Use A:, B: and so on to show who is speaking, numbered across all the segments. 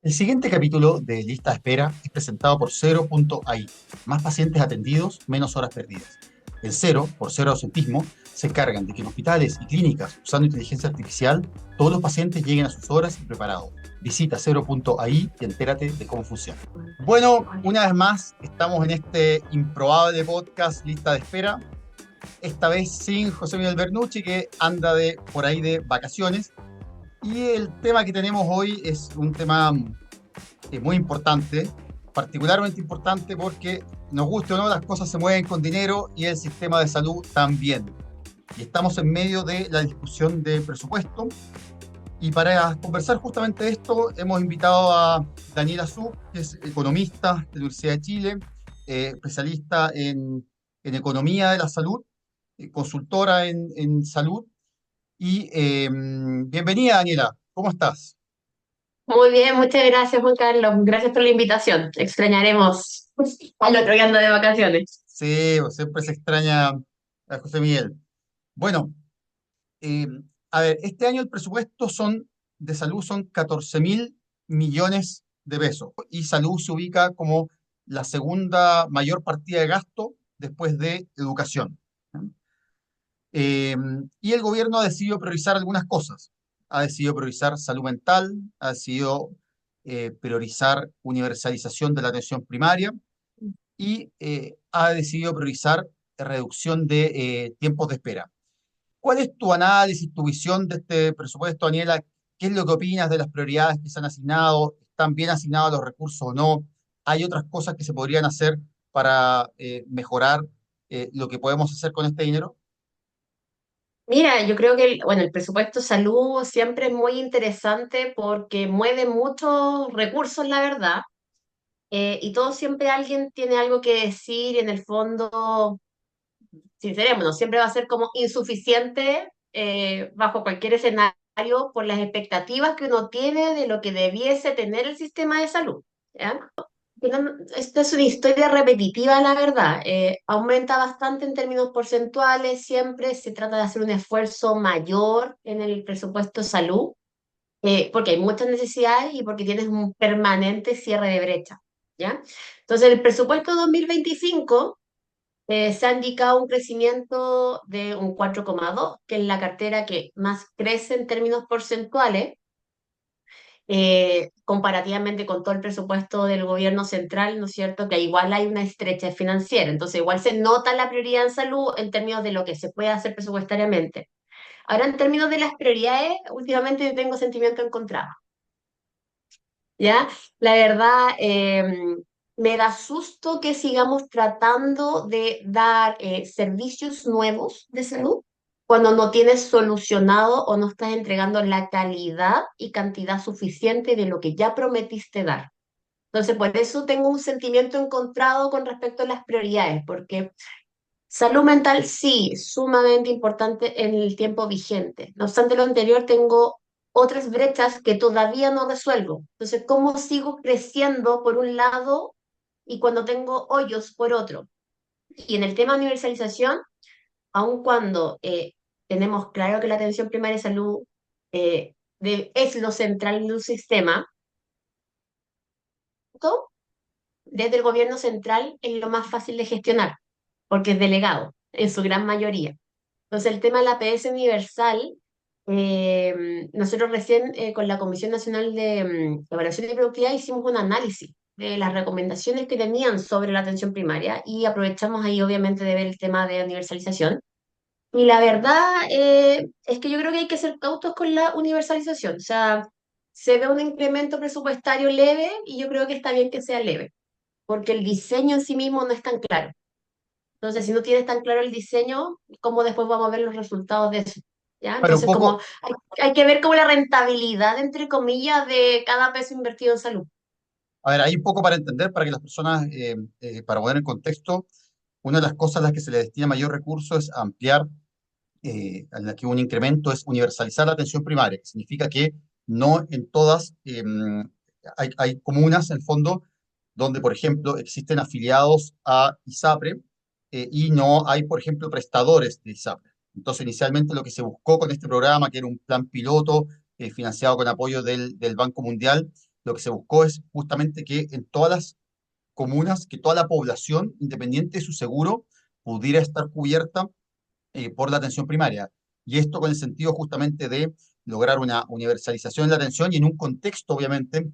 A: El siguiente capítulo de Lista de Espera es presentado por Cero.ai. Más pacientes atendidos, menos horas perdidas. En Cero, por Cero Ausentismo, se encargan de que en hospitales y clínicas, usando inteligencia artificial, todos los pacientes lleguen a sus horas y preparados. Visita Cero.ai y entérate de cómo funciona. Bueno, una vez más, estamos en este improbable podcast Lista de Espera. Esta vez sin José Miguel Bernucci, que anda por ahí de vacaciones. Y el tema que tenemos hoy es un tema muy importante, particularmente importante porque, nos guste o no, las cosas se mueven con dinero y el sistema de salud también. Y estamos en medio de la discusión de presupuesto. Y para conversar justamente de esto, hemos invitado a Daniela Su, que es economista de la Universidad de Chile, especialista en economía de la salud, consultora en salud. Y bienvenida, Daniela, ¿cómo estás?
B: Muy bien, muchas gracias, Juan Carlos. Gracias por la invitación. Extrañaremos al otro que anda de vacaciones.
A: Sí, pues siempre se extraña a José Miguel. Bueno, eh, a ver, este año el presupuesto de salud son 14.000 millones de pesos y salud se ubica como la segunda mayor partida de gasto después de educación. ¿No? Eh, y el gobierno ha decidido priorizar algunas cosas. Ha decidido priorizar salud mental, ha decidido priorizar universalización de la atención primaria y ha decidido priorizar reducción de tiempos de espera. ¿Cuál es tu análisis, tu visión de este presupuesto, Daniela? ¿Qué es lo que opinas de las prioridades que se han asignado? ¿Están bien asignados los recursos o no? ¿Hay otras cosas que se podrían hacer para mejorar lo que podemos hacer con este dinero?
B: Mira, yo creo que el presupuesto salud siempre es muy interesante porque mueve muchos recursos, la verdad, y todo siempre alguien tiene algo que decir y en el fondo, sincerémonos, siempre va a ser como insuficiente bajo cualquier escenario por las expectativas que uno tiene de lo que debiese tener el sistema de salud. ¿Ya? Esta es una historia repetitiva, la verdad. Aumenta bastante en términos porcentuales, siempre se trata de hacer un esfuerzo mayor en el presupuesto de salud, porque hay muchas necesidades y porque tienes un permanente cierre de brecha, ¿ya? Entonces, el presupuesto 2025 se ha indicado un crecimiento de un 4,2, que es la cartera que más crece en términos porcentuales comparativamente con todo el presupuesto del gobierno central, ¿no es cierto? Que igual hay una estrechez financiera, entonces igual se nota la prioridad en salud en términos de lo que se puede hacer presupuestariamente. Ahora, en términos de las prioridades, últimamente yo tengo sentimiento encontrado, ¿ya? La verdad, me da susto que sigamos tratando de dar servicios nuevos de salud cuando no tienes solucionado o no estás entregando la calidad y cantidad suficiente de lo que ya prometiste dar. Entonces, por eso tengo un sentimiento encontrado con respecto a las prioridades, porque salud mental sí, sumamente importante en el tiempo vigente. No obstante lo anterior, tengo otras brechas que todavía no resuelvo. Entonces, ¿cómo sigo creciendo por un lado y cuando tengo hoyos por otro? Y en el tema de universalización, aun cuando tenemos claro que la atención primaria de salud es lo central de un sistema, todo desde el gobierno central es lo más fácil de gestionar, porque es delegado en su gran mayoría. Entonces, el tema de la APS universal, nosotros recién con la Comisión Nacional de Evaluación y Productividad hicimos un análisis de las recomendaciones que tenían sobre la atención primaria y aprovechamos ahí obviamente de ver el tema de universalización. Y la verdad es que yo creo que hay que ser cautos con la universalización. O sea, se ve un incremento presupuestario leve y yo creo que está bien que sea leve, porque el diseño en sí mismo no es tan claro. Entonces, si no tienes tan claro el diseño, ¿cómo después vamos a ver los resultados de eso? ¿Ya?
A: Bueno, un
B: Entonces, como
A: poco,
B: hay que ver como la rentabilidad, entre comillas, de cada peso invertido en salud.
A: a ver, hay un poco para entender, para que las personas, para poner en contexto, una de las cosas a las que se le destina mayor recurso es ampliar en la que un incremento es universalizar la atención primaria, que significa que no en todas, hay comunas en el fondo donde, por ejemplo, existen afiliados a ISAPRE y no hay, por ejemplo, prestadores de ISAPRE. Entonces, inicialmente lo que se buscó con este programa, que era un plan piloto financiado con apoyo del Banco Mundial, lo que se buscó es justamente que en todas las comunas, que toda la población, independiente de su seguro, pudiera estar cubierta por la atención primaria. Y esto con el sentido justamente de lograr una universalización de la atención y en un contexto, obviamente,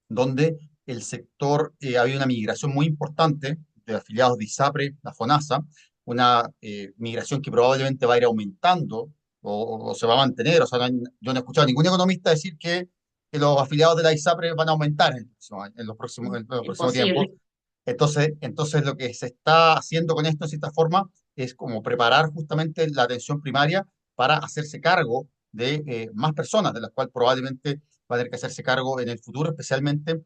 A: donde el sector, había una migración muy importante de afiliados de ISAPRE, la FONASA, una migración que probablemente va a ir aumentando o se va a mantener. O sea, yo no he escuchado a ningún economista decir que los afiliados de la ISAPRE van a aumentar en los próximos tiempos.
B: Imposible.
A: Entonces lo que se está haciendo con esto, de cierta forma, es como preparar justamente la atención primaria para hacerse cargo de más personas, de las cuales probablemente va a tener que hacerse cargo en el futuro, especialmente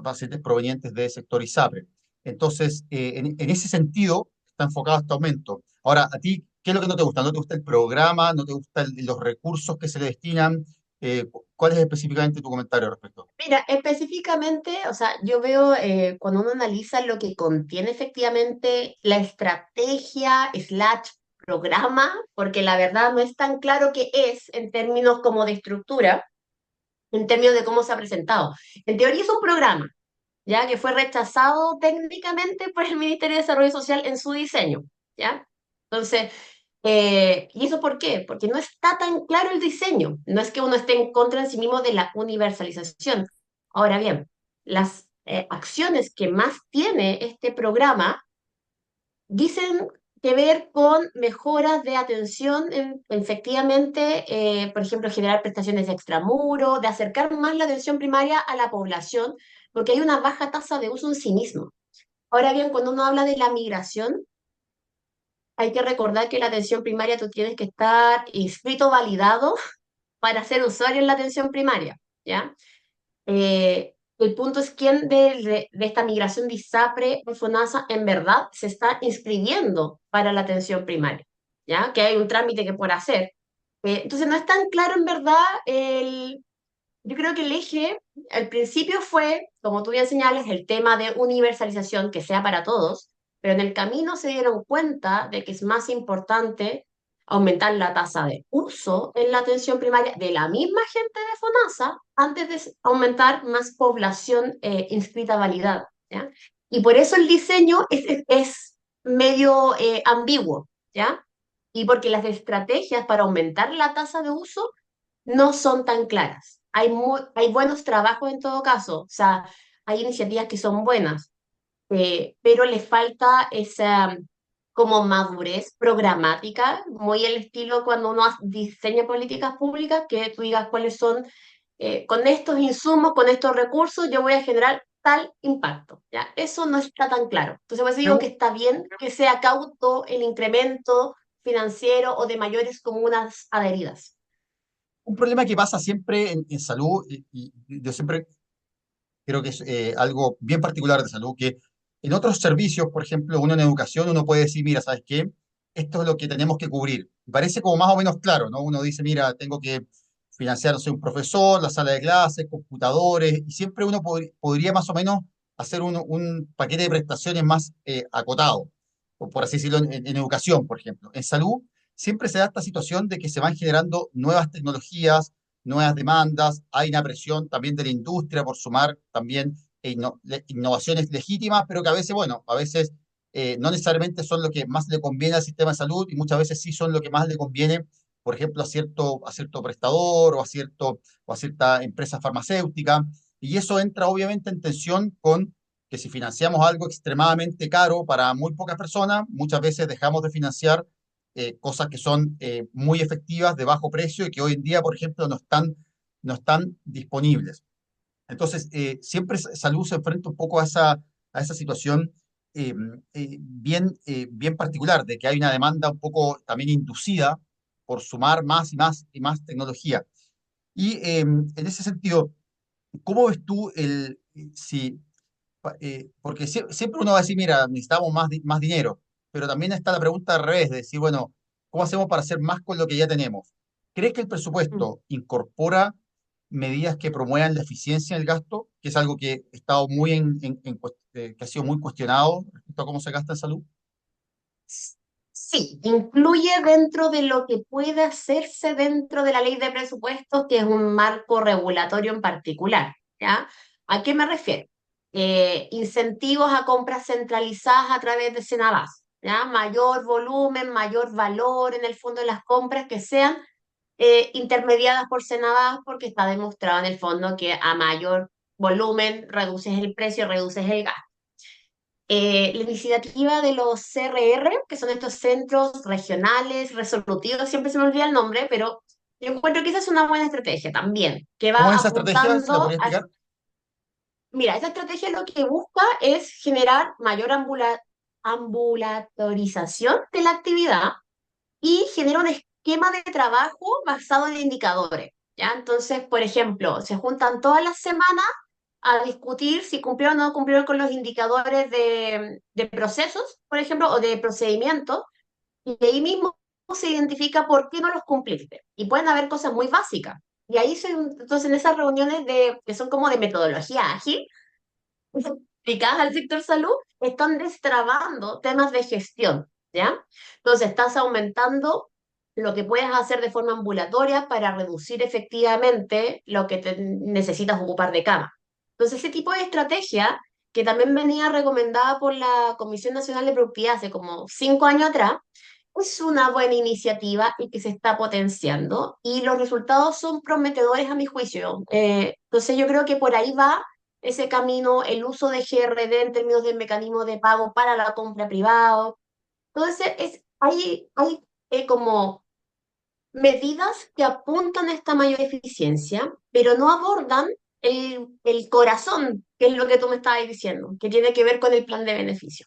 A: pacientes provenientes del sector ISAPRE. Entonces, en ese sentido, está enfocado este aumento. Ahora, a ti, ¿qué es lo que no te gusta? ¿No te gusta el programa? ¿No te gustan los recursos que se le destinan? ¿Cuál es específicamente tu comentario al respecto?
B: Mira, específicamente, o sea, yo veo cuando uno analiza lo que contiene efectivamente la estrategia slash programa, porque la verdad no es tan claro qué es en términos como de estructura, en términos de cómo se ha presentado. En teoría es un programa, ya que fue rechazado técnicamente por el Ministerio de Desarrollo Social en su diseño, ¿ya? Entonces, ¿y eso por qué? Porque no está tan claro el diseño. No es que uno esté en contra en sí mismo de la universalización. Ahora bien, las acciones que más tiene este programa dicen que ver con mejoras de atención, efectivamente, por ejemplo, generar prestaciones de extramuro, de acercar más la atención primaria a la población, porque hay una baja tasa de uso en sí mismo. Ahora bien, cuando uno habla de la migración, hay que recordar que la atención primaria tú tienes que estar inscrito, validado para ser usuario en la atención primaria, ¿ya? El punto es quién de esta migración de ISAPRE o FONASA en verdad se está inscribiendo para la atención primaria, ¿ya? Que hay un trámite que por hacer. Entonces no es tan claro en verdad yo creo que el eje al principio fue, como tú bien señalas, el tema de universalización, que sea para todos, pero en el camino se dieron cuenta de que es más importante aumentar la tasa de uso en la atención primaria de la misma gente de FONASA antes de aumentar más población inscrita validada, ¿ya? Y por eso el diseño es medio ambiguo, ¿ya? Y porque las estrategias para aumentar la tasa de uso no son tan claras. Hay buenos trabajos en todo caso, o sea, hay iniciativas que son buenas, pero les falta esa como madurez programática, muy el estilo cuando uno diseña políticas públicas, que tú digas cuáles son, con estos insumos, con estos recursos, yo voy a generar tal impacto, ¿ya? Eso no está tan claro. Entonces, por eso digo que está bien que sea cauto el incremento financiero o de mayores comunas adheridas.
A: Un problema que pasa siempre en salud, y yo siempre creo que es algo bien particular de salud, que en otros servicios, por ejemplo, uno en educación, uno puede decir, mira, ¿sabes qué? Esto es lo que tenemos que cubrir. Parece como más o menos claro, ¿no? Uno dice, mira, tengo que financiar, no sé, un profesor, la sala de clases, computadores, y siempre uno podría más o menos hacer un paquete de prestaciones más acotado, o por así decirlo, en educación, por ejemplo. En salud, siempre se da esta situación de que se van generando nuevas tecnologías, nuevas demandas, hay una presión también de la industria por sumar también innovaciones legítimas, pero que a veces, bueno, a veces no necesariamente son lo que más le conviene al sistema de salud y muchas veces sí son lo que más le conviene, por ejemplo, a cierto prestador o a cierta empresa farmacéutica. Y eso entra obviamente en tensión con que si financiamos algo extremadamente caro para muy pocas personas, muchas veces dejamos de financiar cosas que son muy efectivas, de bajo precio y que hoy en día, por ejemplo, no están disponibles. Entonces, siempre salud se enfrenta un poco a esa situación eh, bien particular, de que hay una demanda un poco también inducida por sumar más y más y más tecnología. Y en ese sentido, ¿cómo ves tú si porque siempre uno va a decir, mira, necesitamos más dinero, pero también está la pregunta al revés, de decir, bueno, ¿cómo hacemos para hacer más con lo que ya tenemos? ¿Crees que el presupuesto incorpora medidas que promuevan la eficiencia en el gasto, que es algo que ha estado muy que ha sido muy cuestionado respecto a cómo se gasta en salud?
B: Sí, incluye dentro de lo que puede hacerse dentro de la ley de presupuestos, que es un marco regulatorio en particular. ¿ya? ¿A qué me refiero? Incentivos a compras centralizadas a través de Senabas, ¿ya? Mayor volumen, mayor valor en el fondo de las compras que sean intermediadas por Senabas, porque está demostrado en el fondo que a mayor volumen reduces el precio, reduces el gasto. La iniciativa de los CRR, que son estos centros regionales resolutivos, siempre se me olvida el nombre, pero yo encuentro que esa es una buena estrategia también, que
A: ¿Cómo
B: va
A: es esa estrategia? ¿Se la
B: apuntando
A: podría
B: a...
A: explicar?
B: Mira, esta estrategia lo que busca es generar mayor ambulatorización de la actividad y genera un esquema de trabajo basado en indicadores, ¿ya? Entonces, por ejemplo, se juntan todas las semanas a discutir si cumplieron o no cumplieron con los indicadores de procesos, por ejemplo, o de procedimientos, y ahí mismo se identifica por qué no los cumpliste. Y pueden haber cosas muy básicas. Y ahí, entonces, en esas reuniones que son como de metodología ágil, aplicadas al sector salud, están destrabando temas de gestión, ¿ya? Entonces, estás aumentando lo que puedes hacer de forma ambulatoria para reducir efectivamente lo que necesitas ocupar de cama. Entonces, ese tipo de estrategia, que también venía recomendada por la Comisión Nacional de Productividad hace como 5 años atrás, es una buena iniciativa y que se está potenciando y los resultados son prometedores a mi juicio. Entonces yo creo que por ahí va ese camino, el uso de GRD en términos de mecanismo de pago para la compra privada. Entonces hay como medidas que apuntan a esta mayor eficiencia, pero no abordan el corazón, que es lo que tú me estabas diciendo, que tiene que ver con el plan de beneficio.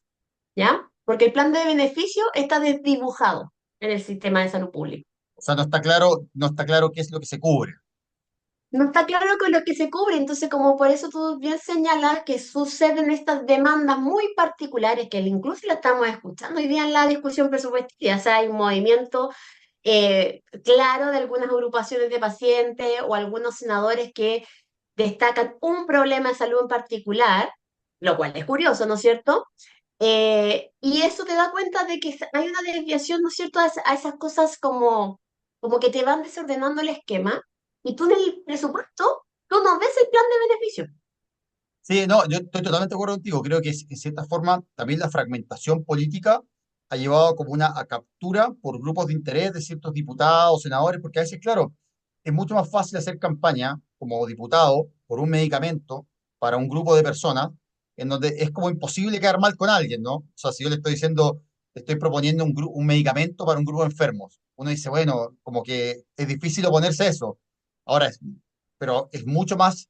B: ¿Ya? Porque el plan de beneficio está desdibujado en el sistema de salud pública.
A: O sea, no está claro qué es lo que se cubre.
B: No está claro con lo que se cubre, entonces como por eso tú bien señalas que suceden estas demandas muy particulares, que incluso la estamos escuchando hoy día en la discusión presupuestaria, o sea, hay un movimiento claro de algunas agrupaciones de pacientes o algunos senadores que destacan un problema de salud en particular, lo cual es curioso, ¿no es cierto? Y eso te da cuenta de que hay una desviación, ¿no es cierto?, a esas cosas como que te van desordenando el esquema y tú en el presupuesto, tú no ves el plan de beneficios.
A: Sí, no, yo estoy totalmente de acuerdo contigo. Creo que en cierta forma también la fragmentación política ha llevado como una a captura por grupos de interés de ciertos diputados, senadores, porque a veces, claro, es mucho más fácil hacer campaña como diputado por un medicamento para un grupo de personas, en donde es como imposible quedar mal con alguien, ¿no? O sea, si yo le estoy diciendo, le estoy proponiendo un medicamento para un grupo de enfermos, uno dice, bueno, como que es difícil oponerse a eso. Ahora, pero es mucho más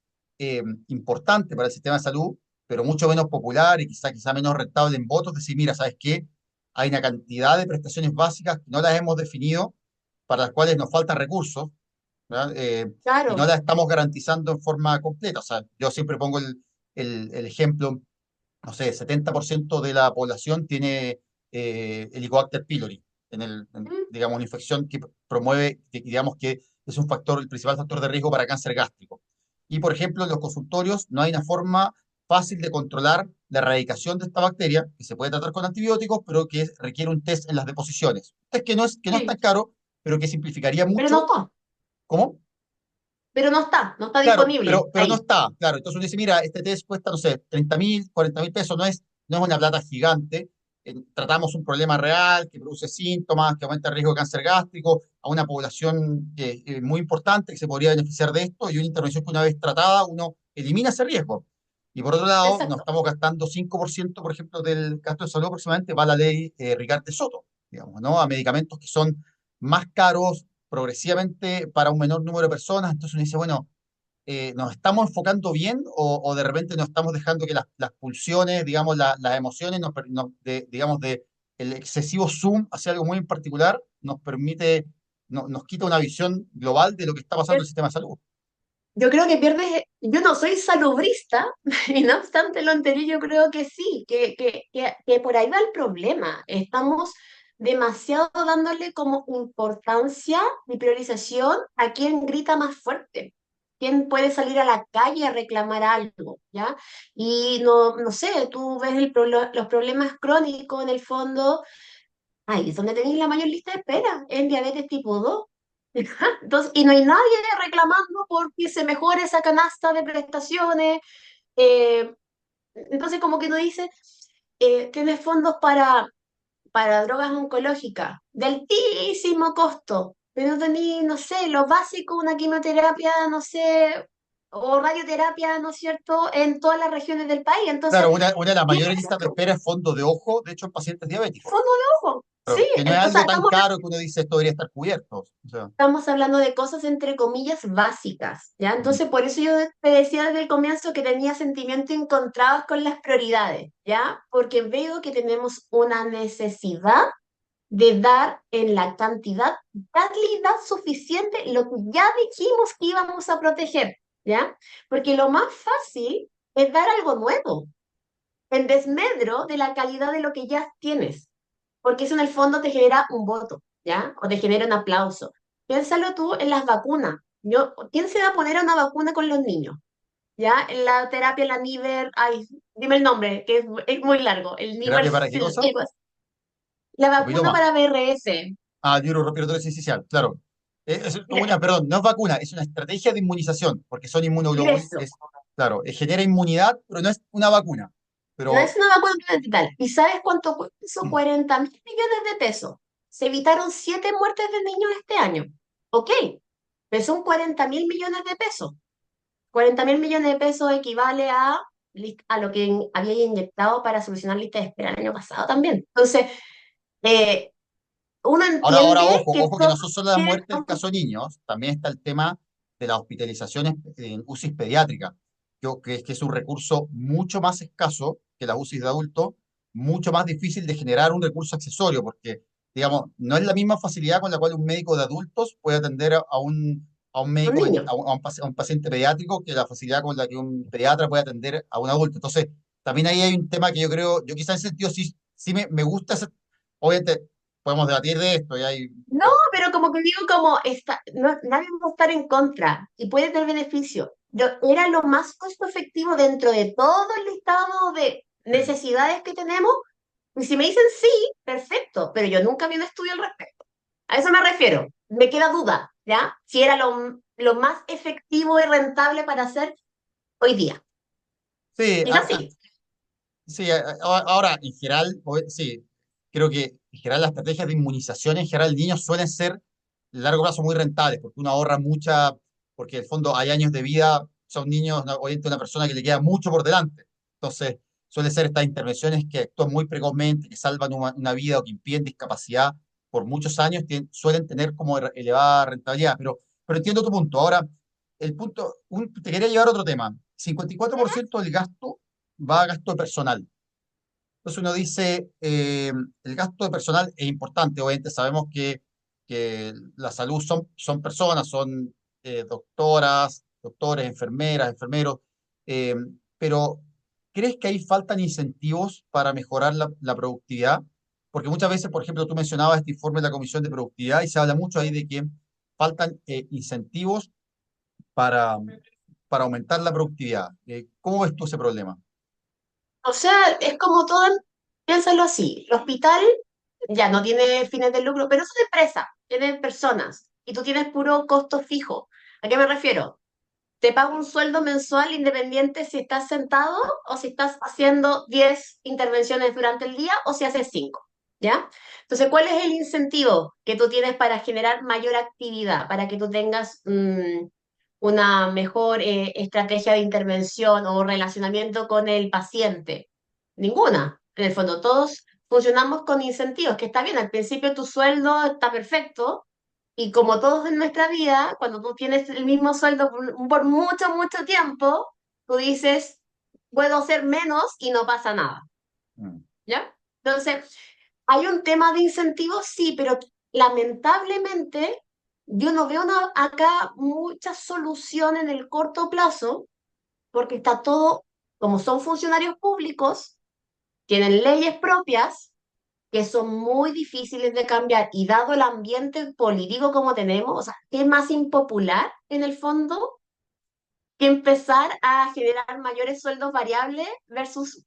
A: importante para el sistema de salud, pero mucho menos popular y quizá menos rentable en votos, decir, mira, ¿sabes qué? Hay una cantidad de prestaciones básicas que no las hemos definido, para las cuales nos faltan recursos, ¿verdad? Y no
B: Claro,
A: las estamos garantizando en forma completa. O sea, yo siempre pongo el ejemplo, no sé, 70% de la población tiene Helicobacter pylori,
B: mm,
A: digamos, una infección que promueve, digamos que es un factor, el principal factor de riesgo para cáncer gástrico. Y, por ejemplo, en los consultorios no hay una forma fácil de controlar la erradicación de esta bacteria, que se puede tratar con antibióticos, pero que requiere un test en las deposiciones. Es que no es tan
B: sí,
A: caro, pero que simplificaría
B: pero no
A: mucho.
B: está,
A: ¿Cómo?
B: no está
A: Claro,
B: disponible
A: pero no
B: ahí.
A: está, claro. Entonces uno dice, mira, este test cuesta, no sé, 30.000, 40.000 pesos, no es una plata gigante. Tratamos un problema real que produce síntomas, que aumenta el riesgo de cáncer gástrico a una población muy importante que se podría beneficiar de esto y una intervención que una vez tratada uno elimina ese riesgo. Y por otro lado, nos
B: Exacto.
A: estamos gastando 5%, por ciento, por ejemplo, del gasto de salud aproximadamente, va la ley Rigarte Soto, digamos, ¿no? A medicamentos que son más caros progresivamente para un menor número de personas. Entonces uno dice, bueno, ¿nos estamos enfocando bien o de repente nos estamos dejando que las pulsiones, digamos, las emociones, digamos, de el excesivo zoom hacia algo muy en particular, nos permite, nos quita una visión global de lo que está pasando en el sistema de salud?
B: Yo creo que pierdes, yo no soy salubrista, y no obstante lo anterior, yo creo que sí, que por ahí va el problema. Estamos demasiado dándole como importancia y priorización a quien grita más fuerte, quién puede salir a la calle a reclamar algo, ¿ya? Y no sé, tú ves los problemas crónicos en el fondo, ahí es donde tenéis la mayor lista de espera, en diabetes tipo 2. Entonces, y no hay nadie reclamando porque se mejore esa canasta de prestaciones. eh, entonces, como que tú dices, tienes fondos para drogas oncológicas de altísimo costo, pero no tenés, no sé, lo básico, una quimioterapia, no sé, o radioterapia, ¿no es cierto?, en todas las regiones del país. Entonces,
A: Claro, una de las
B: ¿qué
A: mayores
B: es
A: listas de
B: esto?
A: espera es fondo de ojo, de hecho, en pacientes diabéticos.
B: Fondo de ojo. Sí,
A: Pero que no es
B: o sea,
A: algo tan caro que uno dice esto debería estar cubierto. O sea,
B: estamos hablando de cosas entre comillas básicas, ¿ya?
A: ujú.
B: Entonces, por eso yo te decía desde el comienzo que tenía sentimientos encontrados con las prioridades, ¿ya? Porque veo que tenemos una necesidad de dar en la cantidad, calidad suficiente lo que ya dijimos que íbamos a proteger, ¿ya? Porque lo más fácil es dar algo nuevo, en desmedro de la calidad de lo que ya tienes, porque eso en el fondo te genera un voto, ¿ya? O te genera un aplauso. Piénsalo tú en las vacunas. ¿Quién se va a poner a una vacuna con los niños? ¿Ya? En la terapia, la Niver, ay, dime el nombre, que es muy largo, el Niver,
A: ¿Terapia para qué cosa?
B: la
A: Un poquito
B: vacuna
A: más.
B: para BRS.
A: Ah, virus respiratorio sincicial, claro.
B: Mira,
A: Perdón, no es vacuna, es una estrategia de inmunización, porque son inmunoglobulinas,
B: eso.
A: claro, genera inmunidad, pero no es una vacuna.
B: No
A: Pero
B: es una vacuna tal. ¿Y sabes cuánto cuesta eso? 40.000 millones de pesos. Se evitaron 7 muertes de niños este año. Ok, pero son 40.000 millones de pesos. 40.000 millones de pesos equivale a lo que había inyectado para solucionar lista de espera el año pasado también. Entonces, eh, uno
A: ahora,
B: entiende
A: ojo,
B: que
A: ojo que
B: todo
A: no son solo las
B: tiene
A: muertes del caso de niños, también está el tema de las hospitalizaciones en UCIs pediátricas, que es un recurso mucho más escaso que las UCIs de adultos, mucho más difícil de generar un recurso accesorio, porque, digamos, no es la misma facilidad con la cual un médico de adultos puede atender a un
B: un
A: médico,
B: niño.
A: a un paciente pediátrico, que la facilidad con la que un pediatra puede atender a un adulto. Entonces, también ahí hay un tema que yo creo, yo quizás en ese sentido sí me gusta, obviamente podemos debatir de esto, y hay,
B: No, pero como que digo, como está, nadie va a estar en contra y puede tener beneficio. Era lo más costo efectivo dentro de todo el listado de necesidades que tenemos. Y si me dicen sí, perfecto, pero yo nunca vi un estudio al respecto. A eso me refiero. Me queda duda, ¿ya? Si era lo más efectivo y rentable para hacer hoy día.
A: sí,
B: Quizás sí.
A: sí, ahora, en general, sí, creo que en general las estrategias de inmunización en general niños suelen ser a largo plazo muy rentables, porque uno ahorra mucha, porque en el fondo hay años de vida, son niños, ¿no? Obviamente una persona que le queda mucho por delante. Entonces, suelen ser estas intervenciones que actúan muy precozmente, que salvan una vida o que impiden discapacidad por muchos años, suelen tener como elevada rentabilidad. Pero entiendo tu punto. Ahora, te quería llevar a otro tema. 54% del gasto va a gasto personal. Entonces uno dice, el gasto de personal es importante, obviamente sabemos que la salud son personas, son doctoras, doctores, enfermeras, enfermeros, eh, pero ¿crees que ahí faltan incentivos para mejorar la productividad? Porque muchas veces, por ejemplo, tú mencionabas este informe de la Comisión de Productividad y se habla mucho ahí de que faltan incentivos para, para aumentar la productividad. ¿Cómo ves tú ese problema?
B: O sea, es como todo, piénsalo así. El hospital ya no tiene fines de lucro, pero es una empresa, tiene personas y tú tienes puro costo fijo. ¿A qué me refiero? Te pago un sueldo mensual independiente si estás sentado o si estás haciendo 10 intervenciones durante el día o si haces 5, ¿ya? Entonces, ¿cuál es el incentivo que tú tienes para generar mayor actividad, para que tú tengas una mejor estrategia de intervención o relacionamiento con el paciente? Ninguna. En el fondo, todos funcionamos con incentivos, que está bien, al principio tu sueldo está perfecto, y como todos en nuestra vida, cuando tú tienes el mismo sueldo por mucho, mucho tiempo, tú dices, puedo hacer menos y no pasa nada,
A: Mm.
B: ¿ya? Entonces, hay un tema de incentivos, sí, pero lamentablemente yo no veo acá mucha solución en el corto plazo, porque está todo, como son funcionarios públicos, tienen leyes propias que son muy difíciles de cambiar y dado el ambiente político como tenemos, o sea, ¿qué es más impopular en el fondo que empezar a generar mayores sueldos variables versus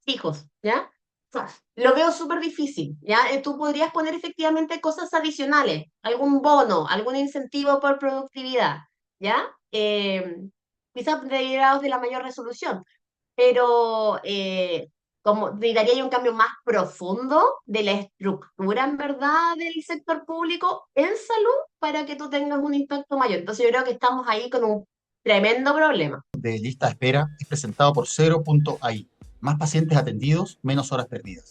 B: fijos, ¿ya? sea, lo veo súper difícil, ¿ya? Tú podrías poner efectivamente cosas adicionales, algún bono, algún incentivo por productividad, ¿ya? Quizás derivados de la mayor resolución, pero como necesitaría un cambio más profundo de la estructura, en verdad, del sector público en salud para que tú tengas un impacto mayor. Entonces yo creo que estamos ahí con un tremendo problema.
A: De lista de espera es presentado por AI. Más pacientes atendidos, menos horas perdidas.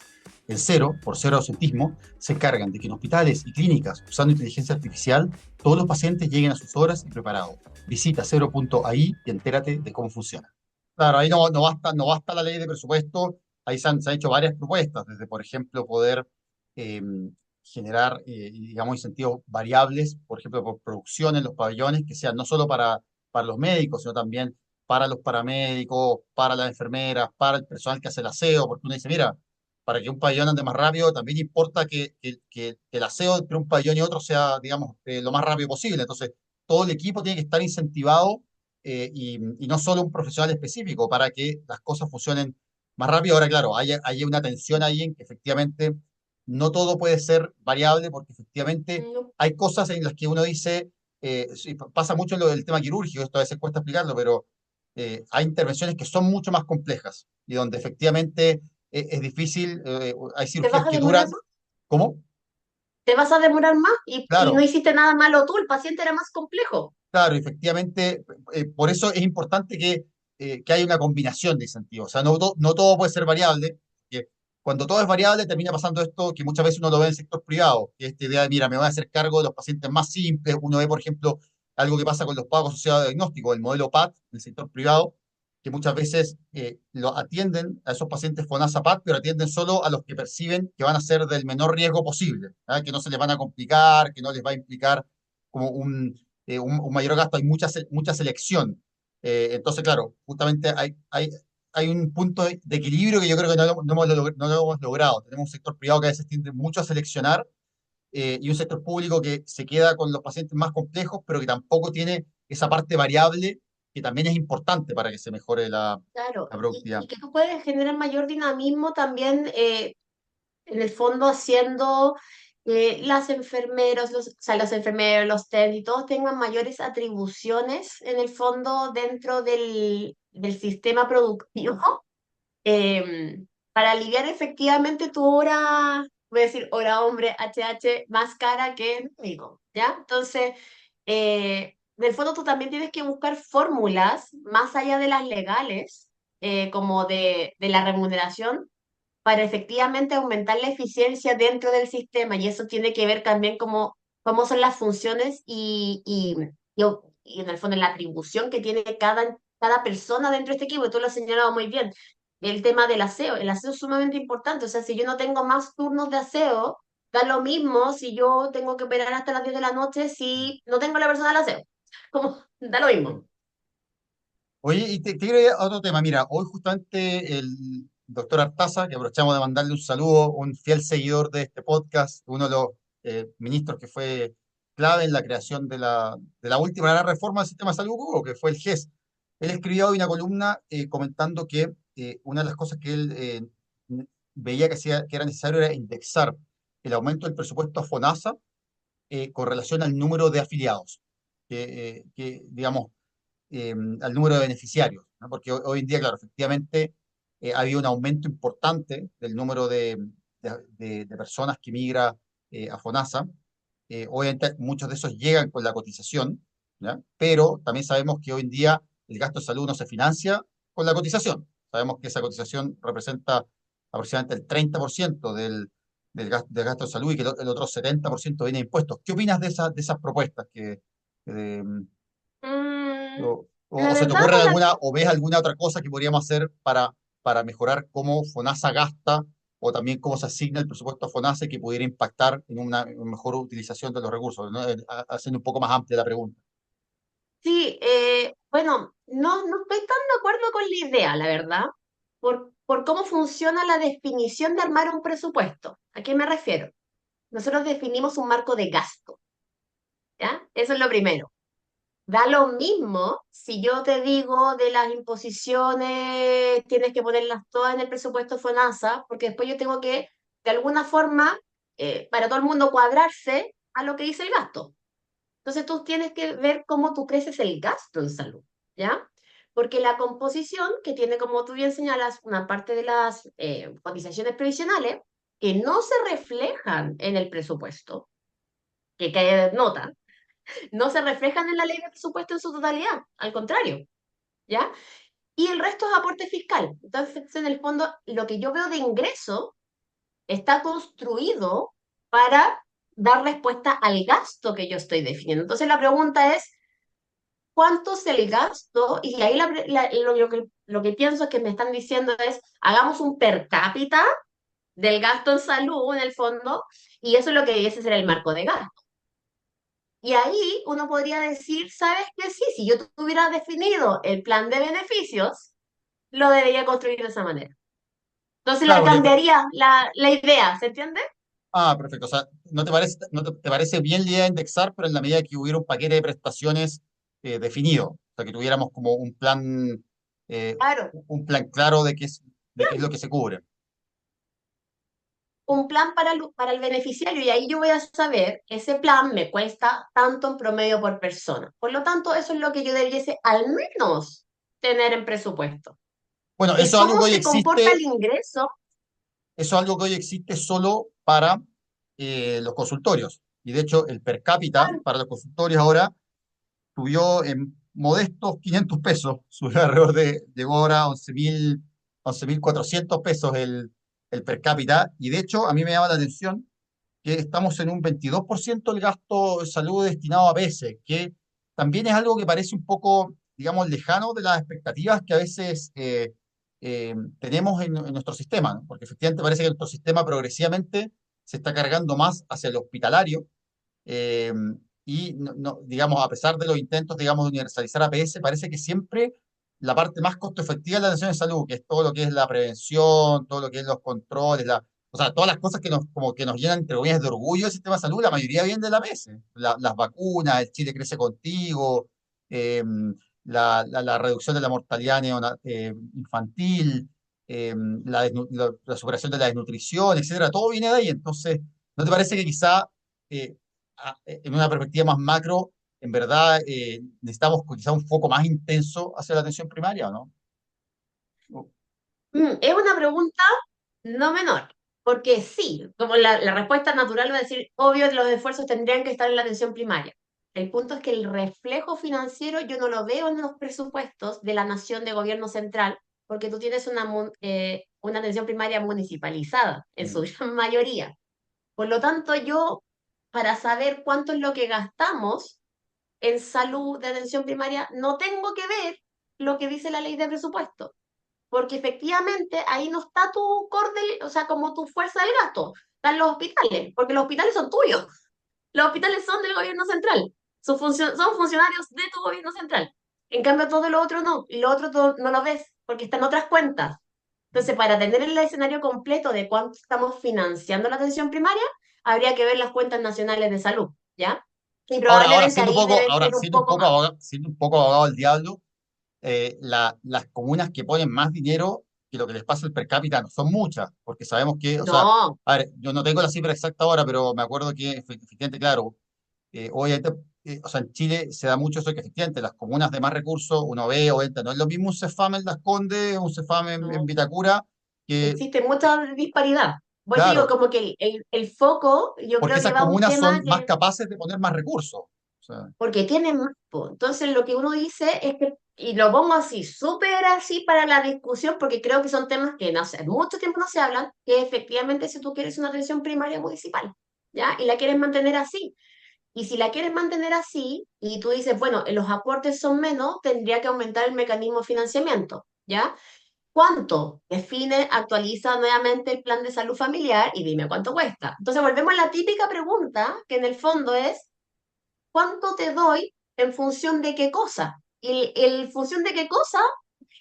A: En Cero, por cero ausentismo, se encargan de que en hospitales y clínicas, usando inteligencia artificial, todos los pacientes lleguen a sus horas y preparados. Visita Cero.ai y entérate de cómo funciona. Claro, ahí no basta la ley de presupuesto, ahí se han hecho varias propuestas, desde, por ejemplo, poder eh, generar, digamos, incentivos variables, por ejemplo, por producción en los pabellones, que sean no solo para los médicos, sino también para los paramédicos, para las enfermeras, para el personal que hace el aseo, porque uno dice, mira, para que un pabellón ande más rápido, también importa que el aseo entre un pabellón y otro sea, digamos, lo más rápido posible. Entonces, todo el equipo tiene que estar incentivado y no solo un profesional específico para que las cosas funcionen más rápido. Ahora, claro, hay una tensión ahí en que efectivamente no todo puede ser variable porque efectivamente
B: No,
A: hay cosas en las que uno dice, sí, pasa mucho en lo del tema quirúrgico, esto a veces cuesta explicarlo, pero hay intervenciones que son mucho más complejas y donde efectivamente es difícil, hay
B: ¿te
A: cirugías
B: vas a
A: que
B: demorar
A: duran,
B: más?
A: ¿cómo?
B: ¿Te vas a demorar más? Y no
A: Claro,
B: hiciste nada malo tú, el paciente era más complejo.
A: claro, efectivamente, por eso es importante que haya una combinación de incentivos. O sea, no todo puede ser variable, que cuando todo es variable termina pasando esto que muchas veces uno lo ve en el sector privado, que es esta idea de, mira, me voy a hacer cargo de los pacientes más simples. Uno ve, por ejemplo, algo que pasa con los pagos asociados a diagnóstico, el modelo PAT, en el sector privado, que muchas veces lo atienden a esos pacientes FONASA PAT, pero atienden solo a los que perciben que van a ser del menor riesgo posible, ¿ah? Que no se les van a complicar, que no les va a implicar como un mayor gasto, hay mucha selección. Entonces, claro, justamente hay un punto de equilibrio que yo creo que no lo hemos logrado. Tenemos un sector privado que a veces tiende mucho a seleccionar y un sector público que se queda con los pacientes más complejos, pero que tampoco tiene esa parte variable que también es importante para que se mejore
B: Claro,
A: la
B: y
A: productividad.
B: que tú puedes generar mayor dinamismo también, en el fondo haciendo que las enfermeros, o sea, los enfermeros, los TED y todos tengan mayores atribuciones en el fondo dentro del sistema productivo, para aliviar efectivamente tu hora, voy a decir hora hombre, HH, más cara que el médico, ¿ya? Entonces, en el fondo tú también tienes que buscar fórmulas más allá de las legales, como de la remuneración, para efectivamente aumentar la eficiencia dentro del sistema. Y eso tiene que ver también cómo son las funciones y en el fondo la atribución que tiene cada persona dentro de este equipo. Y tú lo has señalado muy bien. El tema del aseo. El aseo es sumamente importante. O sea, si yo no tengo más turnos de aseo, da lo mismo si yo tengo que operar hasta las 10 de la noche si no tengo la persona del aseo. Como, da lo mismo.
A: Oye, y te quiero ir a otro tema. Mira, hoy justamente el doctor Artaza, que aprovechamos de mandarle un saludo, un fiel seguidor de este podcast, uno de los ministros que fue clave en la creación de la última gran reforma del sistema de salud, que hubo, que fue el GES. Él escribió hoy una columna comentando que una de las cosas que él veía que era necesario era indexar el aumento del presupuesto a FONASA con relación al número de afiliados, digamos, al número de beneficiarios, ¿no? Porque hoy en día, claro, efectivamente ha habido un aumento importante del número de personas que migra a FONASA. Obviamente muchos de esos llegan con la cotización, ¿ya? Pero también sabemos que hoy en día el gasto de salud no se financia con la cotización. Sabemos que esa cotización representa aproximadamente el 30% del gasto de salud y que el otro 70% viene de impuestos. ¿Qué opinas de esas propuestas que,
B: Mm,
A: o
B: la
A: se te
B: verdad,
A: ocurre alguna, o ves alguna otra cosa que podríamos hacer para mejorar cómo FONASA gasta o también cómo se asigna el presupuesto a FONASA que pudiera impactar en una mejor utilización de los recursos, ¿no? Haciendo un poco más amplia la pregunta.
B: sí, bueno, no estoy tan de acuerdo con la idea, la verdad, por cómo funciona la definición de armar un presupuesto. ¿A qué me refiero? Nosotros definimos un marco de gasto, ¿ya? Eso es lo primero. Da lo mismo si yo te digo de las imposiciones, tienes que ponerlas todas en el presupuesto FONASA, porque después yo tengo que, de alguna forma, para todo el mundo cuadrarse a lo que dice el gasto. Entonces tú tienes que ver cómo tú creces el gasto en salud, ¿ya? Porque la composición, que tiene, como tú bien señalas, una parte de las cotizaciones previsionales que no se reflejan en el presupuesto, que cae nota, no se reflejan en la ley de presupuesto en su totalidad, al contrario, ¿ya? Y el resto es aporte fiscal. Entonces, en el fondo, lo que yo veo de ingreso está construido para dar respuesta al gasto que yo estoy definiendo. Entonces, la pregunta es, ¿cuánto es el gasto? Y ahí lo que pienso es que me están diciendo es, hagamos un per cápita del gasto en salud, en el fondo, y eso es lo que debiese ser el marco de gasto. Y ahí uno podría decir, ¿sabes qué? Sí, si yo tuviera definido el plan de beneficios, lo debería construir de esa manera. Entonces
A: Claro,
B: la
A: porque
B: cambiaría la idea, ¿se entiende?
A: perfecto. O sea, ¿no te parece bien la idea de indexar, pero en la medida que hubiera un paquete de prestaciones definido? O sea, que tuviéramos como eh,
B: Claro,
A: un plan claro de qué es lo que se cubre.
B: un plan para el beneficiario y ahí yo voy a saber, ese plan me cuesta tanto en promedio por persona. Por lo tanto, eso es lo que yo debiese al menos tener en presupuesto.
A: Bueno,
B: El cómo se comporta el ingreso,
A: eso es algo que hoy existe solo para los consultorios. Y de hecho, el per cápita
B: claro,
A: para los consultorios ahora subió en modestos 500 pesos, subió llegó ahora a 11.400 pesos el per cápita. Y de hecho, a mí me llama la atención que estamos en un 22% del gasto de salud destinado a PS, que también es algo que parece un poco, digamos, lejano de las expectativas que a veces tenemos en nuestro sistema, ¿no? Porque efectivamente parece que nuestro sistema progresivamente se está cargando más hacia el hospitalario eh, y, digamos, a pesar de los intentos, digamos, de universalizar APS, parece que siempre la parte más costo efectiva es la atención de salud, que es todo lo que es la prevención, todo lo que es los controles, o sea, todas las cosas que como que nos llenan, entre comillas, de orgullo del sistema de salud, la mayoría vienen de la APS. Las vacunas, el Chile crece contigo, eh, la reducción de la mortalidad infantil, la superación de la desnutrición, etcétera, todo viene de ahí. Entonces, ¿no te parece que quizá eh, en una perspectiva más macro, en verdad necesitamos quizá un foco más intenso hacia la atención primaria, ¿o no?
B: es una pregunta no menor, porque sí, como la respuesta natural va a decir, obvio, los esfuerzos tendrían que estar en la atención primaria. El punto es que el reflejo financiero yo no lo veo en los presupuestos de la nación de gobierno central, porque tú tienes una atención primaria municipalizada en su
A: Mm.
B: gran mayoría. Por lo tanto, yo, para saber cuánto es lo que gastamos en salud de atención primaria, no tengo que ver lo que dice la ley de presupuesto, porque efectivamente ahí no está tu cordel, o sea, como tu fuerza del gasto, están los hospitales, porque los hospitales son tuyos, los hospitales son del gobierno central, son funcionarios de tu gobierno central. En cambio, todo lo otro no, y lo otro no lo ves, porque están otras cuentas. Entonces, para tener el escenario completo de cuánto estamos financiando la atención primaria, habría que ver las cuentas nacionales de salud, ¿ya? Y
A: Ahora
B: probablemente ahí deben ser un poco más.
A: siendo un poco abogado del diablo, las comunas que ponen más dinero que lo que les pasa el per cápita no son muchas, porque sabemos que, o sea,
B: No,
A: a ver, yo no tengo la cifra exacta ahora, pero me acuerdo que efectivamente, claro, obviamente, o sea, en Chile se da mucho eso que efectivamente las comunas de más recursos, uno ve, obviamente, no es lo mismo un CEFAM en Las Condes, un CEFAM en
B: no.
A: Vitacura, que,
B: Existe mucha disparidad. Por eso digo,
A: claro,
B: como que el foco, yo
A: porque
B: creo que
A: esas
B: va a un
A: comunas
B: tema
A: son más
B: que,
A: capaces de poner más recursos. O sea,
B: porque tienen más, po. Entonces lo que uno dice es que, y lo pongo así, súper así para la discusión, porque creo que son temas que no sé, mucho tiempo no se hablan, que efectivamente si tú quieres una atención primaria municipal, ¿ya? Y la quieres mantener así. Y si la quieres mantener así, y tú dices, bueno, los aportes son menos, tendría que aumentar el mecanismo de financiamiento, ¿ya? ¿Cuánto? Define, actualiza nuevamente el plan de salud familiar y dime cuánto cuesta. Entonces volvemos a la típica pregunta, que en el fondo es, ¿cuánto te doy en función de qué cosa? Y el función de qué cosa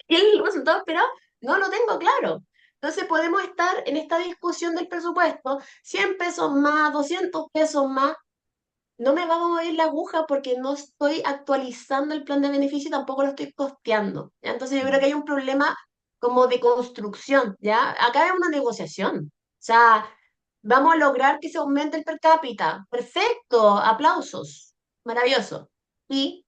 B: y el resultado esperado no lo tengo claro. Entonces podemos estar en esta discusión del presupuesto, 100 pesos más, 200 pesos más, no me va a mover la aguja porque no estoy actualizando el plan de beneficio y tampoco lo estoy costeando, ¿ya? Entonces yo creo que hay un problema como de construcción, ¿ya? Acá hay una negociación. O sea, vamos a lograr que se aumente el per cápita. Perfecto, aplausos. Maravilloso. Y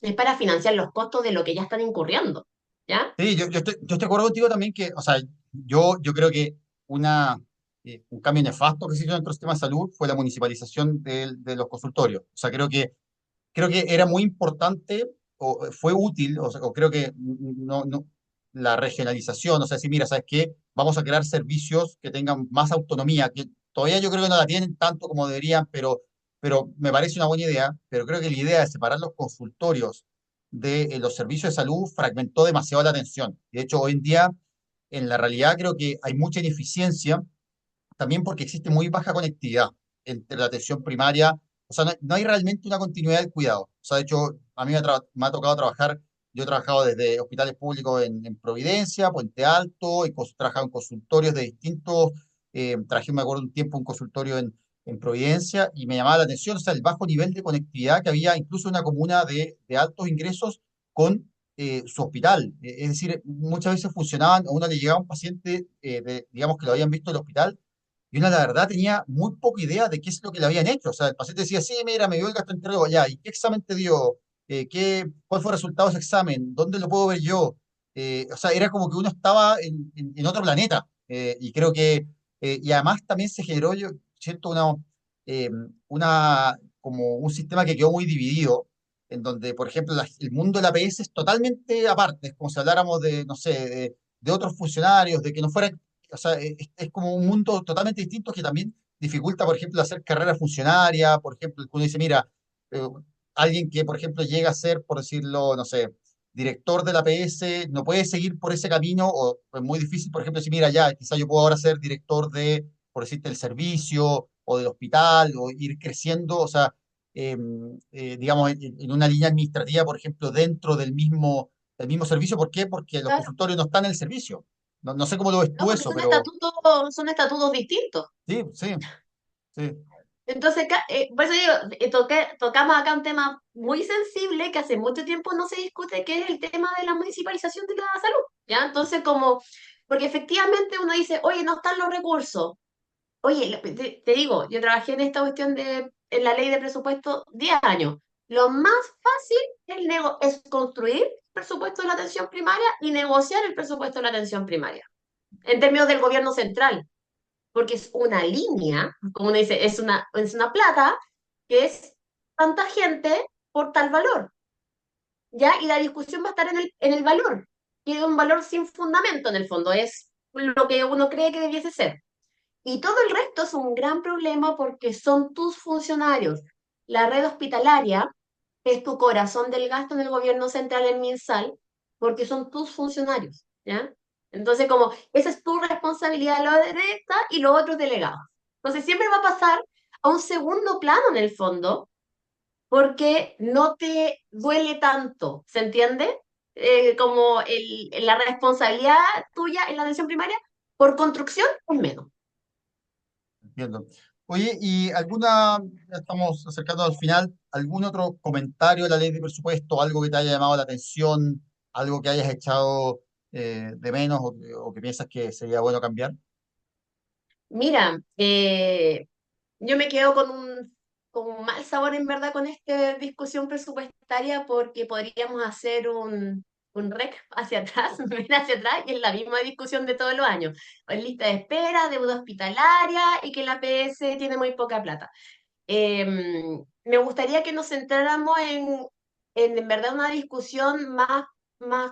B: es para financiar los costos de lo que ya están incurriendo, ¿ya?
A: Sí, yo estoy de acuerdo contigo también que, o sea, yo creo que una, un cambio nefasto que se hizo en nuestro sistema de salud fue la municipalización de los consultorios. O sea, creo que era muy importante o fue útil, o, sea, o creo que la regionalización, o sea, si mira, ¿sabes qué? Vamos a crear servicios que tengan más autonomía, que todavía yo creo que no la tienen tanto como deberían, pero me parece una buena idea, pero creo que la idea de separar los consultorios de los servicios de salud fragmentó demasiado la atención. De hecho, hoy en día, en la realidad, creo que hay mucha ineficiencia también porque existe muy baja conectividad entre la atención primaria, o sea, no hay realmente una continuidad del cuidado. O sea, de hecho, a mí me ha tocado trabajar, yo he trabajado desde hospitales públicos en Providencia, Puente Alto, he trabajado en consultorios de distintos, trabajé, me acuerdo, un tiempo un consultorio en Providencia y me llamaba la atención, o sea, el bajo nivel de conectividad que había incluso en una comuna de altos ingresos con su hospital. Es decir, muchas veces funcionaban, a uno le llegaba un paciente, digamos que lo habían visto en el hospital, y una, la verdad, tenía muy poca idea de qué es lo que le habían hecho. O sea, el paciente decía, sí, mira, me dio el gastroenterólogo, ya, ¿y qué examen te dio? ¿Cuál fue el resultado de ese examen? ¿Dónde lo puedo ver yo? O sea, era como que uno estaba en otro planeta. Y creo que, y además también se generó, yo siento, eh, como un sistema que quedó muy dividido, en donde, por ejemplo, el mundo de la APS es totalmente aparte, es como si habláramos de, no sé, de otros funcionarios, de que no fuera, o sea, es como un mundo totalmente distinto que también dificulta, por ejemplo, hacer carrera funcionaria, por ejemplo, uno dice, mira, eh, alguien que, por ejemplo, llega a ser, por decirlo, no sé, director de la PS, no puede seguir por ese camino, o es muy difícil, por ejemplo, decir, mira, ya, quizá yo puedo ahora ser director de, por decirte, el servicio, o del hospital, o ir creciendo, o sea, eh, digamos, en una línea administrativa, por ejemplo, dentro del mismo servicio. ¿Por qué? Porque los
B: Claro.
A: consultorios no están en el servicio. No sé cómo lo ves
B: No,
A: tú
B: porque
A: eso, pero
B: son estatutos distintos.
A: sí, sí, sí,
B: Entonces, por eso digo, tocamos acá un tema muy sensible que hace mucho tiempo no se discute, que es el tema de la municipalización de la salud, ¿ya? Entonces, como, porque efectivamente uno dice, oye, no están los recursos. Oye, te digo, yo trabajé en esta cuestión en la ley de presupuesto 10 años. Lo más fácil es construir el presupuesto de la atención primaria y negociar el presupuesto de la atención primaria, en términos del gobierno central porque es una línea, como uno dice, es una plata que es tanta gente por tal valor, ¿ya? Y la discusión va a estar en el valor, que es un valor sin fundamento en el fondo, es lo que uno cree que debiese ser. Y todo el resto es un gran problema porque son tus funcionarios. La red hospitalaria es tu corazón del gasto en el gobierno central en MinSal porque son tus funcionarios, ¿ya? Entonces, como esa es tu responsabilidad, lo directa y lo otro es delegado. Entonces, siempre va a pasar a un segundo plano en el fondo porque no te duele tanto, ¿se entiende? Como la responsabilidad tuya en la atención primaria por construcción es menos.
A: entiendo. Oye, ¿y ya estamos acercando al final, algún otro comentario de la ley de presupuesto, algo que te haya llamado la atención, algo que hayas echado de menos o que piensas que sería bueno cambiar?
B: Mira, yo me quedo con un mal sabor en verdad con esta discusión presupuestaria porque podríamos hacer un rec hacia atrás, ver hacia atrás y es la misma discusión de todos los años. En lista de espera, deuda hospitalaria y que la PS tiene muy poca plata. Me gustaría que nos centráramos en verdad una discusión más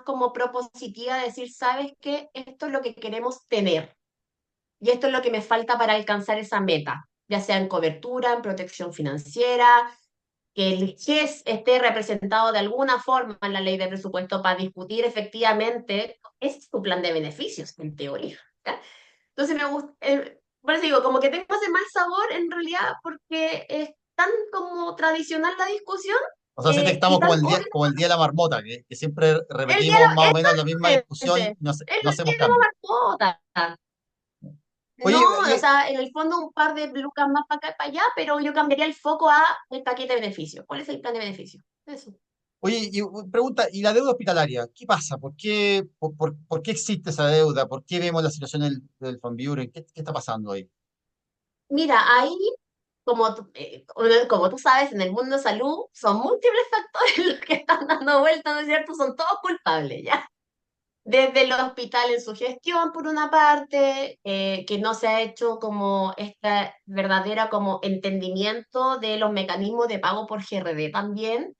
B: como propositiva, decir, ¿sabes qué? Esto es lo que queremos tener y esto es lo que me falta para alcanzar esa meta, ya sea en cobertura, en protección financiera, que el GES esté representado de alguna forma en la ley de presupuesto para discutir efectivamente, es tu plan de beneficios, en teoría. ¿Ya? Entonces me gusta, por eso digo, como que tengo ese mal sabor en realidad porque es tan como tradicional la discusión
A: O sea, siente que
B: y
A: estamos
B: tan obvio.
A: como el día de la marmota, que siempre
B: El día
A: repetimos más o menos la misma
B: de
A: discusión
B: ese,
A: y no
B: el
A: hacemos
B: día de la
A: cambios.
B: marmota. No,
A: Oye,
B: o sea, en el fondo un par de lucas más para acá y para allá, pero yo cambiaría el foco a el paquete de beneficios. ¿Cuál es el plan de beneficios? Eso.
A: oye, pregunta, ¿y la deuda hospitalaria? ¿Qué pasa? ¿Por qué existe esa deuda? ¿Por qué vemos la situación del Van Buren? ¿Qué está pasando ahí?
B: Mira, ahí, como tú sabes, en el mundo de salud son múltiples factores los que están dando vueltas, ¿no es cierto? Son todos culpables, ¿ya? Desde el hospital en su gestión, por una parte, que no se ha hecho como esta verdadera como entendimiento de los mecanismos de pago por GRD también.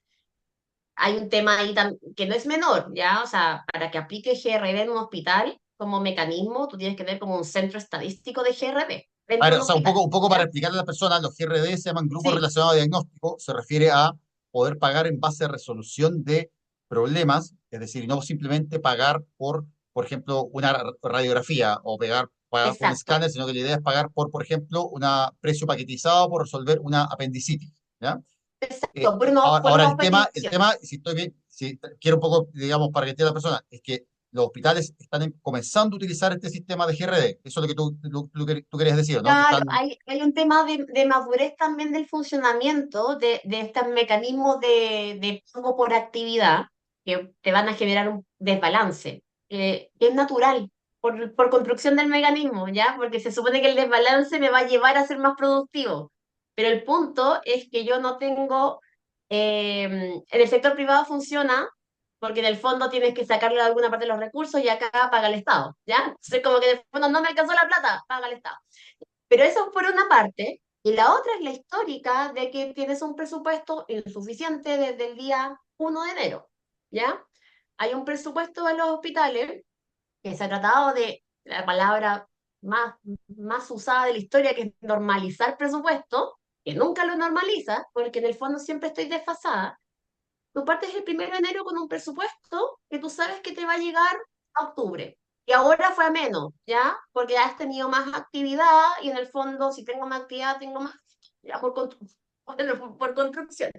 B: Hay un tema ahí que no es menor, ¿ya? O sea, para que aplique GRD en un hospital como mecanismo, tú tienes que tener como un centro estadístico de GRD
A: A
B: dentro
A: ver,
B: de
A: o
B: un
A: sea, un
B: hospital,
A: poco, un poco para
B: ¿ya?
A: explicarle a la persona, los GRD se llaman grupos
B: Sí,
A: relacionados a diagnóstico, se refiere a poder pagar en base a resolución de problemas, es decir, no simplemente pagar por ejemplo, una radiografía o pagar por un
B: exacto,
A: escáner, sino que la idea es pagar por ejemplo, un precio paquetizado por resolver una apendicitis, ¿ya?
B: exacto, por
A: Ahora
B: unos
A: el tema, si estoy bien, si quiero un poco, digamos, para que entienda la persona, es que los hospitales están comenzando a utilizar este sistema de GRD. Eso es lo que tú querías decir, ¿no? Que
B: Claro,
A: están.
B: hay un tema de madurez también del funcionamiento de estos mecanismos de pago por actividad que te van a generar un desbalance, que es natural por construcción del mecanismo, ¿ya? Porque se supone que el desbalance me va a llevar a ser más productivo. Pero el punto es que yo no tengo, en el sector privado funciona porque en el fondo tienes que sacarle alguna parte de los recursos y acá paga el Estado, ¿ya? Entonces como que en el fondo no me alcanzó la plata, paga el Estado. Pero eso es por una parte, y la otra es la histórica de que tienes un presupuesto insuficiente desde el día 1 de enero, ¿ya? Hay un presupuesto en los hospitales que se ha tratado de la palabra más, más usada de la historia, que es normalizar presupuesto, que nunca lo normaliza, porque en el fondo siempre estoy desfasada. Tú partes el 1 de enero con un presupuesto que tú sabes que te va a llegar a octubre. Y ahora fue a menos, ¿ya? Porque has tenido más actividad y en el fondo, si tengo más actividad, tengo más, ya por construcción.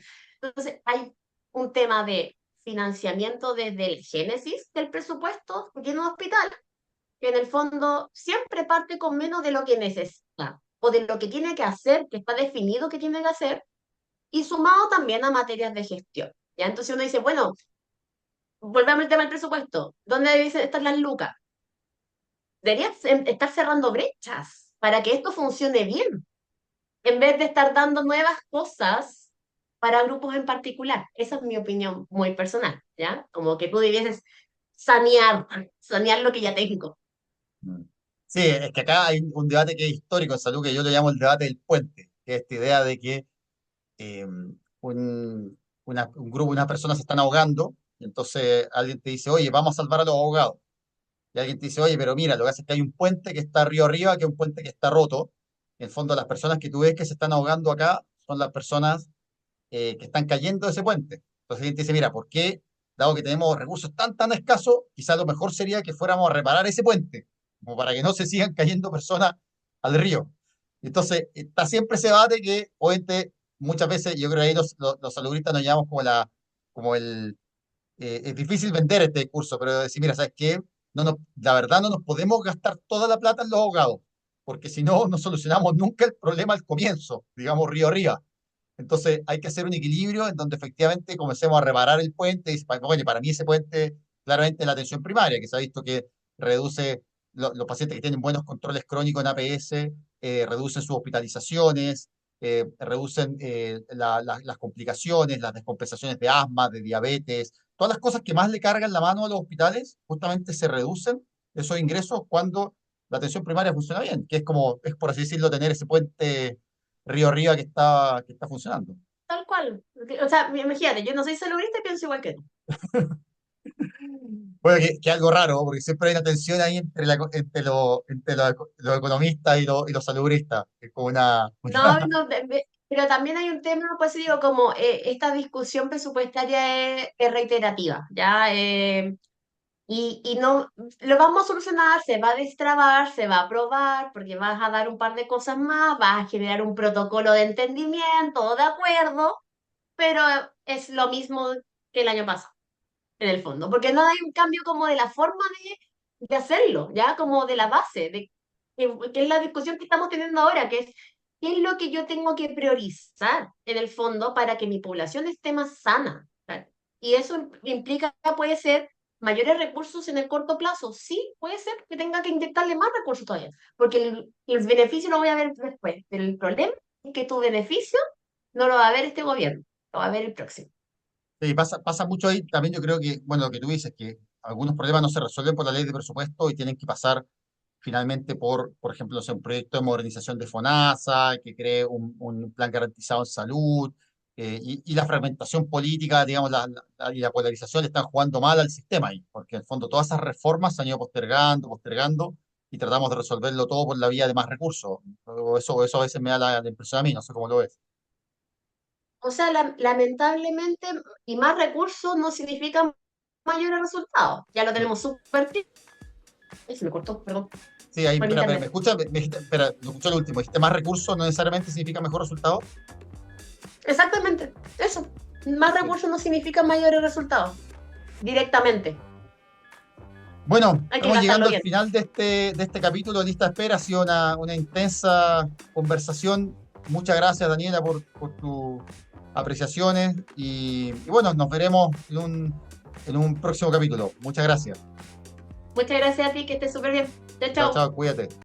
B: Entonces, hay un tema de financiamiento desde el génesis del presupuesto que tiene un hospital, que en el fondo siempre parte con menos de lo que necesita o de lo que tiene que hacer, que está definido que tiene que hacer, y sumado también a materias de gestión. ¿Ya? Entonces uno dice, bueno, volvemos al tema del presupuesto. ¿Dónde deben estar las lucas? Deberías estar cerrando brechas para que esto funcione bien, en vez de estar dando nuevas cosas para grupos en particular. Esa es mi opinión muy personal, ¿ya? Como que tú debieses sanear lo que ya tengo.
A: Mm. Sí, es que acá hay un debate que es histórico en salud, que yo le llamo el debate del puente, que es esta idea de que eh, un grupo, unas personas se están ahogando, y entonces alguien te dice, oye, vamos a salvar a los ahogados. Y alguien te dice, oye, pero mira, lo que hace es que hay un puente que está río arriba, que es un puente que está roto. En el fondo, las personas que tú ves que se están ahogando acá son las personas que están cayendo de ese puente. Entonces alguien te dice, mira, ¿por qué, dado que tenemos recursos tan escasos, quizás lo mejor sería que fuéramos a reparar ese puente, como para que no se sigan cayendo personas al río? Entonces, está siempre ese debate que, obviamente, muchas veces, yo creo que ahí los saludistas nos llamamos como es difícil vender este discurso, pero decir, mira, ¿sabes qué? La verdad no nos podemos gastar toda la plata en los ahogados, porque si no, no solucionamos nunca el problema al comienzo, digamos, río arriba. Entonces hay que hacer un equilibrio en donde efectivamente comencemos a reparar el puente. Y, oye, para mí ese puente, claramente la atención primaria, que se ha visto que reduce los pacientes que tienen buenos controles crónicos en APS, reducen sus hospitalizaciones, reducen las complicaciones, las descompensaciones de asma, de diabetes, todas las cosas que más le cargan la mano a los hospitales, justamente se reducen esos ingresos cuando la atención primaria funciona bien, que es como, es por así decirlo, tener ese puente río arriba que está funcionando.
B: Tal cual. O sea, imagínate, yo no soy saludista y pienso igual que tú.
A: Bueno, que algo raro, porque siempre hay una tensión ahí entre los economistas y los salubristas. Es como una,
B: No, no, pero también hay un tema, pues digo, como esta discusión presupuestaria es reiterativa, ¿ya? Y no, lo vamos a solucionar, se va a destrabar, se va a aprobar, porque vas a dar un par de cosas más, vas a generar un protocolo de entendimiento, de acuerdo, pero es lo mismo que el año pasado, en el fondo, porque no hay un cambio como de la forma de hacerlo, ¿ya? Como de la base, que es la discusión que estamos teniendo ahora, que es qué es lo que yo tengo que priorizar en el fondo para que mi población esté más sana. ¿Vale? Y eso implica, puede ser, mayores recursos en el corto plazo. Sí, puede ser que tenga que inyectarle más recursos todavía, porque el beneficio lo voy a ver después, pero el problema es que tu beneficio no lo va a ver este gobierno, lo va a ver el próximo.
A: Sí, pasa mucho ahí. También yo creo que, bueno, lo que tú dices, que algunos problemas no se resuelven por la ley de presupuesto y tienen que pasar finalmente por ejemplo, no sé, un proyecto de modernización de FONASA, que cree un plan garantizado en salud, y la fragmentación política, digamos, y la polarización le están jugando mal al sistema ahí, porque en el fondo todas esas reformas se han ido postergando, postergando, y tratamos de resolverlo todo por la vía de más recursos. Eso a veces me da la impresión a mí, no sé cómo lo ves.
B: O sea, lamentablemente, y más recursos no significa mayores resultados. Ya lo tenemos súper. Ay, se me cortó, perdón,
A: Sí, ahí,
B: por
A: espera, ¿me
B: internet.
A: escuchas? Espera, no escuché lo último. Dijiste más recursos no necesariamente significa mejor resultado.
B: Exactamente, eso. Más
A: Sí.
B: recursos no significa mayores resultados, directamente.
A: Bueno,
B: Hay que
A: estamos
B: gastarlo
A: llegando al
B: bien.
A: final de este capítulo de Lista de Espera. Ha sido una intensa conversación. Muchas gracias, Daniela, por tus apreciaciones. Y bueno, nos veremos en un próximo capítulo. Muchas gracias.
B: Muchas gracias a ti, que estés súper bien. Chao,
A: Chao,
B: chao.
A: chao, cuídate.